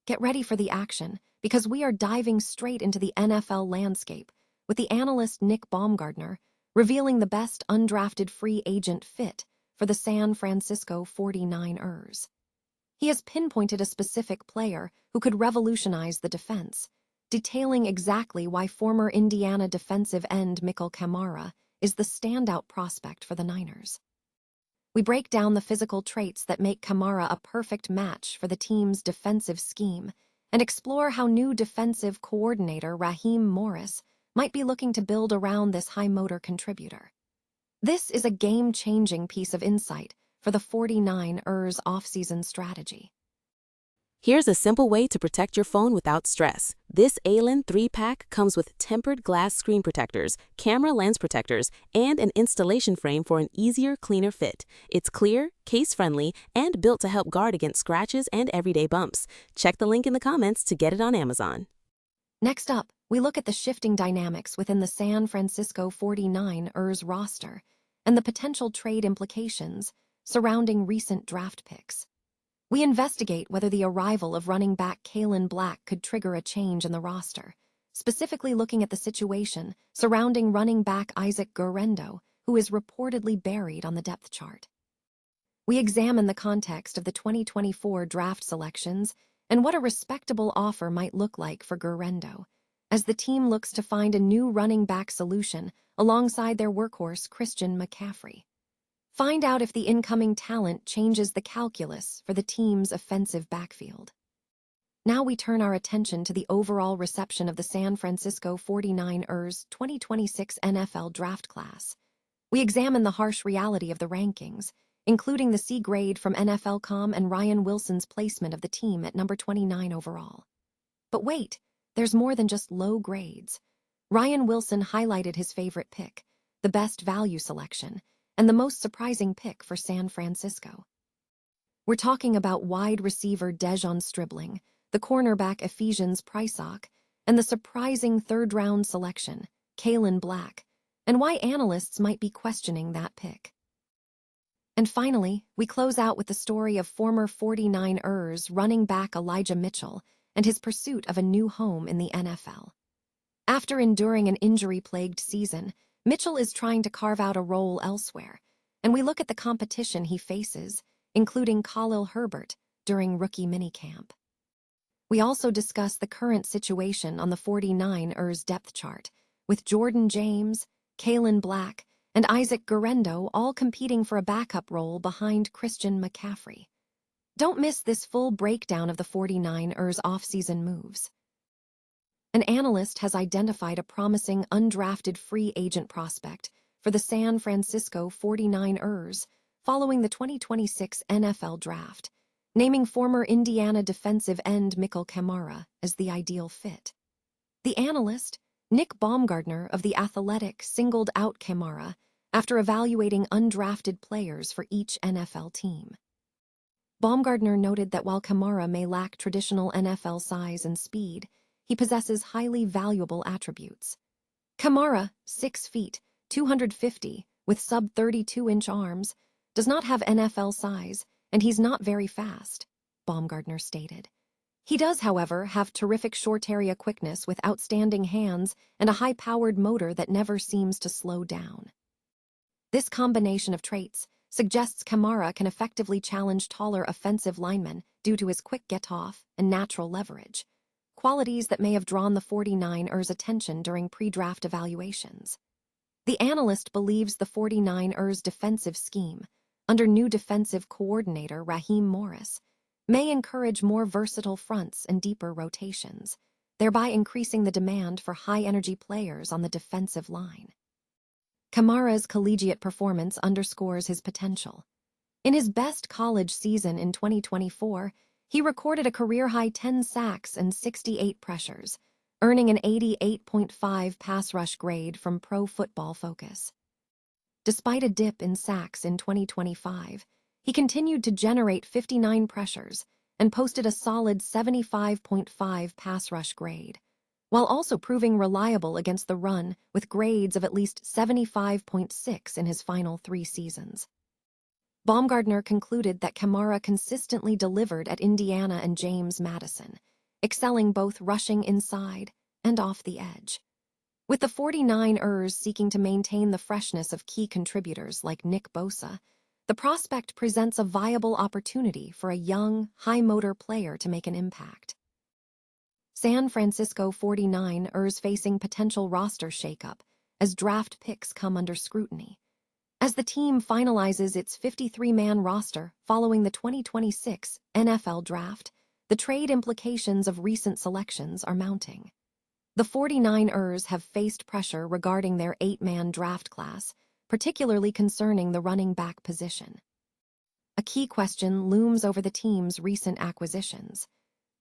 Get ready for the action, because we are diving straight into the NFL landscape with the analyst Nick Baumgardner revealing the best undrafted free agent fit for the San Francisco 49ers. He has pinpointed a specific player who could revolutionize the defense, detailing exactly why former Indiana defensive end Mikail Kamara is the standout prospect for the Niners. We break down the physical traits that make Kamara a perfect match for the team's defensive scheme and explore how new defensive coordinator Raheem Morris might be looking to build around this high-motor contributor. This is a game-changing piece of insight for the 49ers offseason strategy. Here's a simple way to protect your phone without stress. This Kaelon 3-pack comes with tempered glass screen protectors, camera lens protectors, and an installation frame for an easier, cleaner fit. It's clear, case-friendly, and built to help guard against scratches and everyday bumps. Check the link in the comments to get it on Amazon. Next up, we look at the shifting dynamics within the San Francisco 49ers roster and the potential trade implications surrounding recent draft picks. We investigate whether the arrival of running back Kaelon could trigger a change in the roster, specifically looking at the situation surrounding running back Isaac Guerendo, who is reportedly buried on the depth chart. We examine the context of the 2024 draft selections and what a respectable offer might look like for Guerendo, as the team looks to find a new running back solution alongside their workhorse Christian McCaffrey. Find out if the incoming talent changes the calculus for the team's offensive backfield. Now we turn our attention to the overall reception of the San Francisco 49ers 2026 NFL draft class. We examine the harsh reality of the rankings, including the C grade from NFL.com and Ryan Wilson's placement of the team at number 29 overall. But wait, there's more than just low grades. Ryan Wilson highlighted his favorite pick, the best value selection, and the most surprising pick for San Francisco. We're talking about wide receiver Stribling, the cornerback Ephesians Prysock, and the surprising third-round selection, Kaelon, and why analysts might be questioning that pick. And finally, we close out with the story of former 49ers running back Elijah Mitchell and his pursuit of a new home in the NFL. After enduring an injury-plagued season, Mitchell is trying to carve out a role elsewhere, and we look at the competition he faces, including Khalil Herbert, during rookie minicamp. We also discuss the current situation on the 49ers depth chart, with Jordan James, Kaelon, and Isaac Guerendo all competing for a backup role behind Christian McCaffrey. Don't miss this full breakdown of the 49ers offseason moves. An analyst has identified a promising undrafted free agent prospect for the San Francisco 49ers following the 2026 NFL Draft, naming former Indiana defensive end Mikail Kamara as the ideal fit. The analyst, Nick Baumgardner of The Athletic, singled out Kamara after evaluating undrafted players for each NFL team. Baumgardner noted that while Kamara may lack traditional NFL size and speed, he possesses highly valuable attributes. Kamara, 6 feet, 250, with sub-32-inch arms, does not have NFL size, and he's not very fast, Baumgardner stated. He does, however, have terrific short area quickness with outstanding hands and a high-powered motor that never seems to slow down. This combination of traits suggests Kamara can effectively challenge taller offensive linemen due to his quick get-off and natural leverage, qualities that may have drawn the 49ers' attention during pre-draft evaluations. The analyst believes the 49ers' defensive scheme, under new defensive coordinator Raheem Morris, may encourage more versatile fronts and deeper rotations, thereby increasing the demand for high-energy players on the defensive line. Kamara's collegiate performance underscores his potential. In his best college season in 2024, he recorded a career-high 10 sacks and 68 pressures, earning an 88.5 pass rush grade from Pro Football Focus. Despite a dip in sacks in 2025, he continued to generate 59 pressures and posted a solid 75.5 pass rush grade, while also proving reliable against the run with grades of at least 75.6 in his final 3 seasons. Baumgardner concluded that Kamara consistently delivered at Indiana and James Madison, excelling both rushing inside and off the edge. With the 49ers seeking to maintain the freshness of key contributors like Nick Bosa, the prospect presents a viable opportunity for a young, high-motor player to make an impact. San Francisco 49ers facing potential roster shakeup as draft picks come under scrutiny. As the team finalizes its 53-man roster following the 2026 NFL Draft, the trade implications of recent selections are mounting. The 49ers have faced pressure regarding their 8-man draft class, particularly concerning the running back position. A key question looms over the team's recent acquisitions.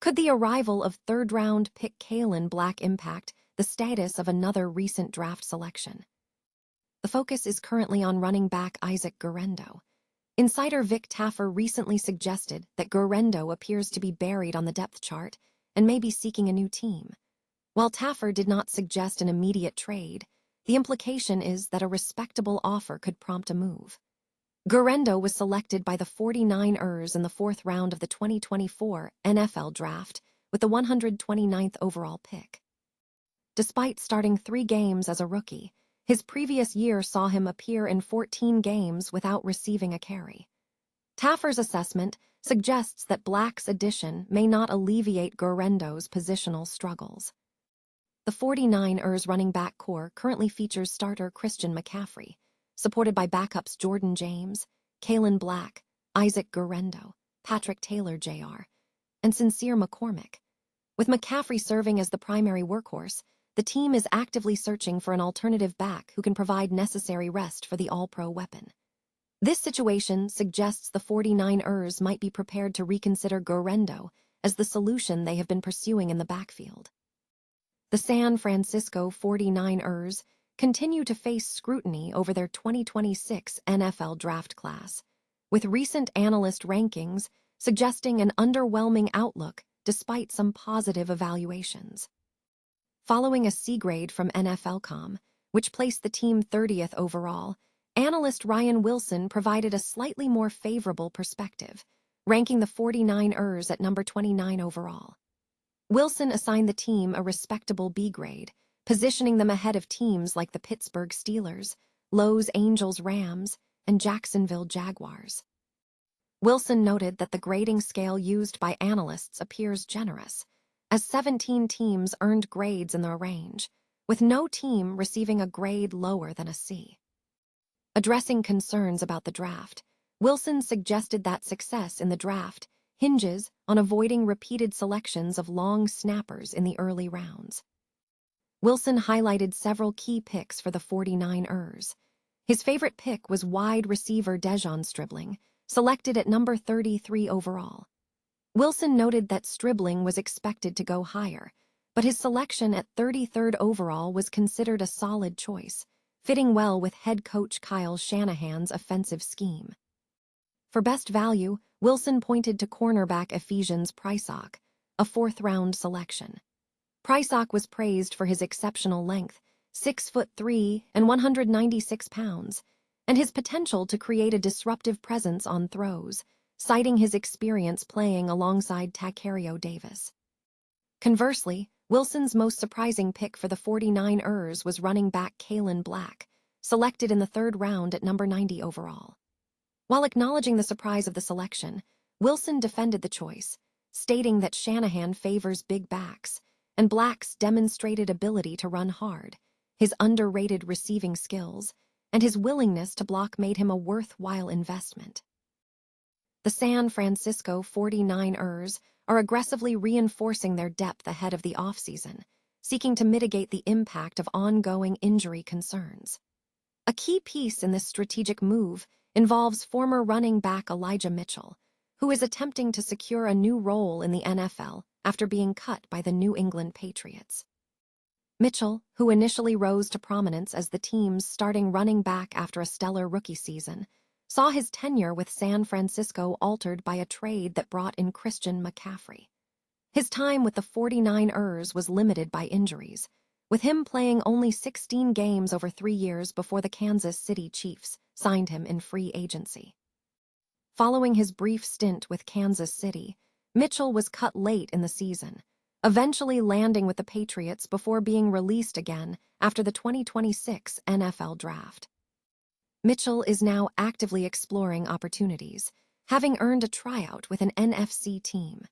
Could the arrival of third-round pick Kaelon impact the status of another recent draft selection? The focus is currently on running back Isaac Guerendo. Insider Vic Taffer recently suggested that Guerendo appears to be buried on the depth chart and may be seeking a new team. While Taffer did not suggest an immediate trade, the implication is that a respectable offer could prompt a move. Guerendo was selected by the 49ers in the 4th round of the 2024 NFL Draft with the 129th overall pick. Despite starting 3 games as a rookie, his previous year saw him appear in 14 games without receiving a carry. Taffer's assessment suggests that Black's addition may not alleviate Guerendo's positional struggles. The 49ers running back core currently features starter Christian McCaffrey, supported by backups Jordan James, Kaelon Black, Isaac Guerendo, Patrick Taylor Jr., and Sincere McCormick. With McCaffrey serving as the primary workhorse, the team is actively searching for an alternative back who can provide necessary rest for the all-pro weapon. This situation suggests the 49ers might be prepared to reconsider Guerendo as the solution they have been pursuing in the backfield. The San Francisco 49ers continue to face scrutiny over their 2026 NFL draft class, with recent analyst rankings suggesting an underwhelming outlook despite some positive evaluations. Following a C grade from NFL.com, which placed the team 30th overall, analyst Ryan Wilson provided a slightly more favorable perspective, ranking the 49ers at number 29 overall. Wilson assigned the team a respectable B grade, positioning them ahead of teams like the Pittsburgh Steelers, Los Angeles Rams, and Jacksonville Jaguars. Wilson noted that the grading scale used by analysts appears generous, as 17 teams earned grades in their range, with no team receiving a grade lower than a C. Addressing concerns about the draft, Wilson suggested that success in the draft hinges on avoiding repeated selections of long snappers in the early rounds. Wilson highlighted several key picks for the 49ers. His favorite pick was wide receiver Stribling, selected at number 33 overall. Wilson noted that Stribling was expected to go higher, but his selection at 33rd overall was considered a solid choice, fitting well with head coach Kyle Shanahan's offensive scheme. For best value, Wilson pointed to cornerback Ephesians Prysock, a 4th-round selection. Prysock was praised for his exceptional length, 6'3" and 196 pounds, and his potential to create a disruptive presence on throws, citing his experience playing alongside Tacario Davis. Conversely, Wilson's most surprising pick for the 49ers was running back Kaelon Black, selected in the 3rd round at number 90 overall. While acknowledging the surprise of the selection, Wilson defended the choice, stating that Shanahan favors big backs, and Black's demonstrated ability to run hard, his underrated receiving skills, and his willingness to block made him a worthwhile investment. The San Francisco 49ers are aggressively reinforcing their depth ahead of the offseason, seeking to mitigate the impact of ongoing injury concerns. A key piece in this strategic move involves former running back Elijah Mitchell, who is attempting to secure a new role in the NFL after being cut by the New England Patriots. Mitchell, who initially rose to prominence as the team's starting running back after a stellar rookie season, saw his tenure with San Francisco altered by a trade that brought in Christian McCaffrey. His time with the 49ers was limited by injuries, with him playing only 16 games over 3 years before the Kansas City Chiefs signed him in free agency. Following his brief stint with Kansas City, Mitchell was cut late in the season, eventually landing with the Patriots before being released again after the 2026 NFL Draft. Mitchell is now actively exploring opportunities, having earned a tryout with an NFC team.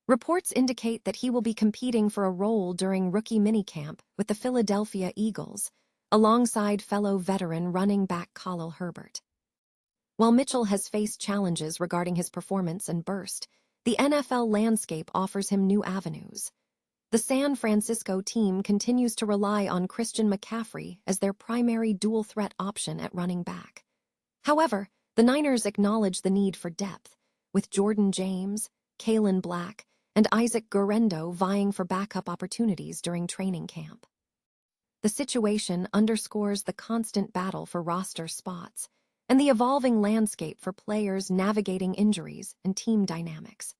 Reports indicate that he will be competing for a role during rookie minicamp with the Philadelphia Eagles, alongside fellow veteran running back Khalil Herbert. While Mitchell has faced challenges regarding his performance and burst, the NFL landscape offers him new avenues. The San Francisco team continues to rely on Christian McCaffrey as their primary dual-threat option at running back. However, the Niners acknowledge the need for depth, with Jordan James, Kaelon Black, and Isaac Guerendo vying for backup opportunities during training camp. The situation underscores the constant battle for roster spots and the evolving landscape for players navigating injuries and team dynamics.